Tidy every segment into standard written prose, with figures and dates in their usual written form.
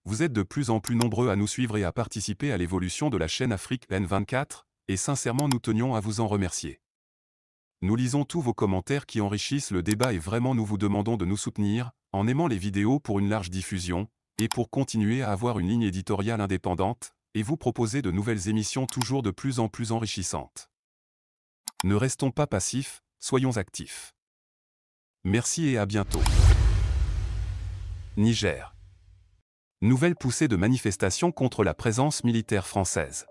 Vous êtes de plus en plus nombreux à nous suivre et à participer à l'évolution de la chaîne Afrique N24, et sincèrement nous tenions à vous en remercier. Nous lisons tous vos commentaires qui enrichissent le débat et vraiment nous vous demandons de nous soutenir, en aimant les vidéos pour une large diffusion, et pour continuer à avoir une ligne éditoriale indépendante, et vous proposer de nouvelles émissions toujours de plus en plus enrichissantes. Ne restons pas passifs, soyons actifs. Merci et à bientôt. Niger. Nouvelle poussée de manifestations contre la présence militaire française.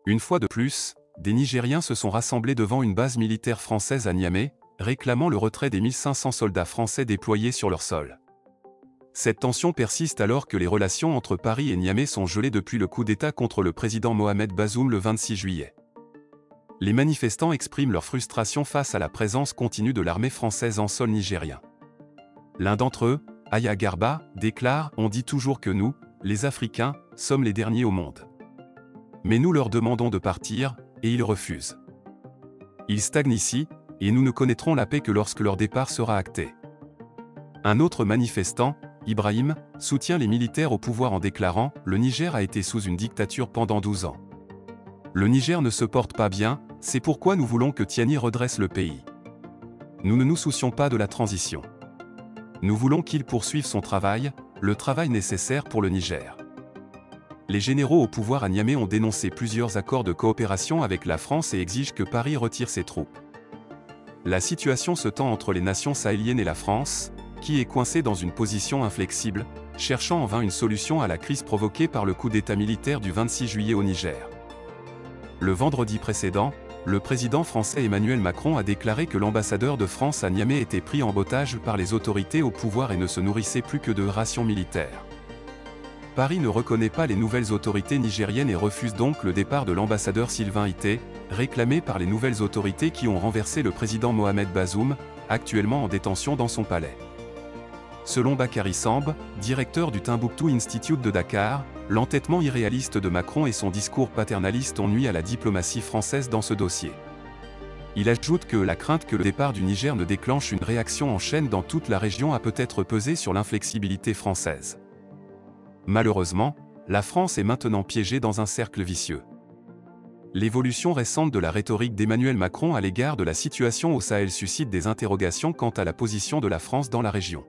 Une fois de plus, des Nigériens se sont rassemblés devant une base militaire française à Niamey, réclamant le retrait des 1500 soldats français déployés sur leur sol. Cette tension persiste alors que les relations entre Paris et Niamey sont gelées depuis le coup d'État contre le président Mohamed Bazoum le 26 juillet. Les manifestants expriment leur frustration face à la présence continue de l'armée française en sol nigérien. L'un d'entre eux, Aya Garba, déclare « On dit toujours que nous, les Africains, sommes les derniers au monde. Mais nous leur demandons de partir, et ils refusent. Ils stagnent ici, et nous ne connaîtrons la paix que lorsque leur départ sera acté. » Un autre manifestant, Ibrahim, soutient les militaires au pouvoir en déclarant « Le Niger a été sous une dictature pendant 12 ans. Le Niger ne se porte pas bien, c'est pourquoi nous voulons que Tiani redresse le pays. Nous ne nous soucions pas de la transition. Nous voulons qu'il poursuive son travail, le travail nécessaire pour le Niger. » Les généraux au pouvoir à Niamey ont dénoncé plusieurs accords de coopération avec la France et exigent que Paris retire ses troupes. La situation se tend entre les nations sahéliennes et la France, qui est coincée dans une position inflexible, cherchant en vain une solution à la crise provoquée par le coup d'État militaire du 26 juillet au Niger. Le vendredi précédent, le président français Emmanuel Macron a déclaré que l'ambassadeur de France à Niamey était pris en otage par les autorités au pouvoir et ne se nourrissait plus que de rations militaires. Paris ne reconnaît pas les nouvelles autorités nigériennes et refuse donc le départ de l'ambassadeur Sylvain Ité, réclamé par les nouvelles autorités qui ont renversé le président Mohamed Bazoum, actuellement en détention dans son palais. Selon Bakary Samb, directeur du Timbuktu Institute de Dakar, l'entêtement irréaliste de Macron et son discours paternaliste ont nui à la diplomatie française dans ce dossier. Il ajoute que la crainte que le départ du Niger ne déclenche une réaction en chaîne dans toute la région a peut-être pesé sur l'inflexibilité française. Malheureusement, la France est maintenant piégée dans un cercle vicieux. L'évolution récente de la rhétorique d'Emmanuel Macron à l'égard de la situation au Sahel suscite des interrogations quant à la position de la France dans la région.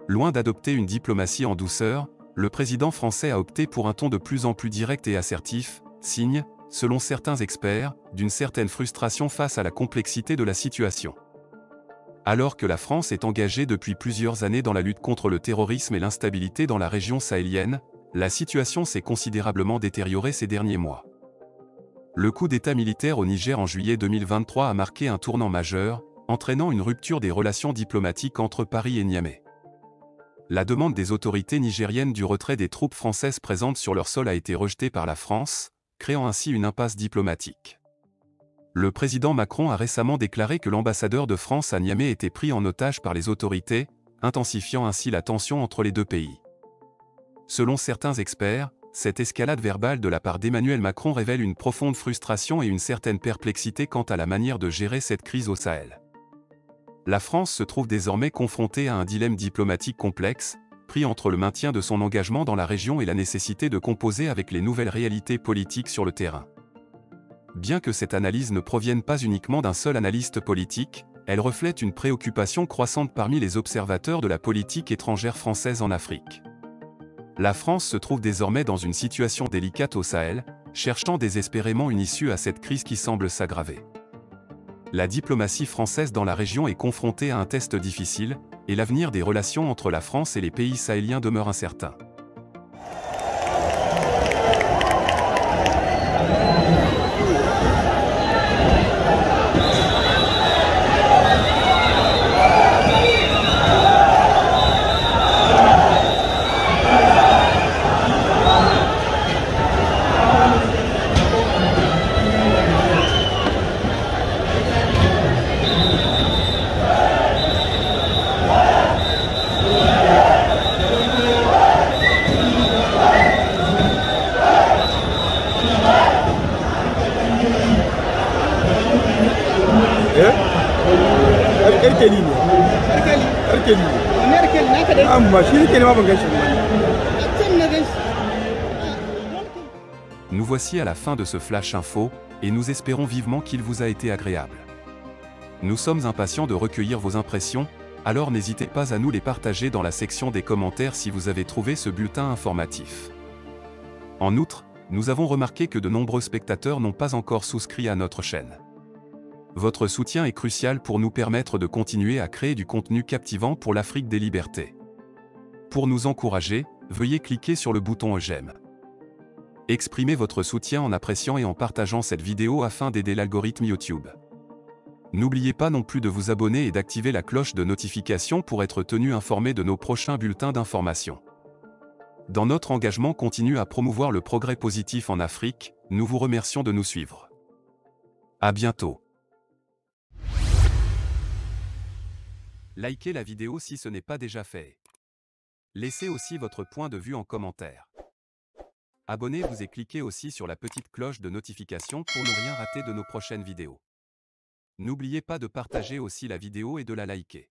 Loin d'adopter une diplomatie en douceur, le président français a opté pour un ton de plus en plus direct et assertif, signe, selon certains experts, d'une certaine frustration face à la complexité de la situation. Alors que la France est engagée depuis plusieurs années dans la lutte contre le terrorisme et l'instabilité dans la région sahélienne, la situation s'est considérablement détériorée ces derniers mois. Le coup d'État militaire au Niger en juillet 2023 a marqué un tournant majeur, entraînant une rupture des relations diplomatiques entre Paris et Niamey. La demande des autorités nigériennes du retrait des troupes françaises présentes sur leur sol a été rejetée par la France, créant ainsi une impasse diplomatique. Le président Macron a récemment déclaré que l'ambassadeur de France à Niamey était pris en otage par les autorités, intensifiant ainsi la tension entre les deux pays. Selon certains experts, cette escalade verbale de la part d'Emmanuel Macron révèle une profonde frustration et une certaine perplexité quant à la manière de gérer cette crise au Sahel. La France se trouve désormais confrontée à un dilemme diplomatique complexe, pris entre le maintien de son engagement dans la région et la nécessité de composer avec les nouvelles réalités politiques sur le terrain. Bien que cette analyse ne provienne pas uniquement d'un seul analyste politique, elle reflète une préoccupation croissante parmi les observateurs de la politique étrangère française en Afrique. La France se trouve désormais dans une situation délicate au Sahel, cherchant désespérément une issue à cette crise qui semble s'aggraver. La diplomatie française dans la région est confrontée à un test difficile, et l'avenir des relations entre la France et les pays sahéliens demeure incertain. Arkeli naka dai amma shi ne ma ban gashi ba Nous voici à la fin de ce Flash Info, et nous espérons vivement qu'il vous a été agréable. Nous sommes impatients de recueillir vos impressions, alors n'hésitez pas à nous les partager dans la section des commentaires si vous avez trouvé ce bulletin informatif. En outre, nous avons remarqué que de nombreux spectateurs n'ont pas encore souscrit à notre chaîne. Votre soutien est crucial pour nous permettre de continuer à créer du contenu captivant pour l'Afrique des libertés. Pour nous encourager, veuillez cliquer sur le bouton j'aime. Exprimez votre soutien en appréciant et en partageant cette vidéo afin d'aider l'algorithme YouTube. N'oubliez pas non plus de vous abonner et d'activer la cloche de notification pour être tenu informé de nos prochains bulletins d'information. Dans notre engagement continu à promouvoir le progrès positif en Afrique, nous vous remercions de nous suivre. À bientôt. Likez la vidéo si ce n'est pas déjà fait. Laissez aussi votre point de vue en commentaire. Abonnez-vous et cliquez aussi sur la petite cloche de notification pour ne rien rater de nos prochaines vidéos. N'oubliez pas de partager aussi la vidéo et de la liker.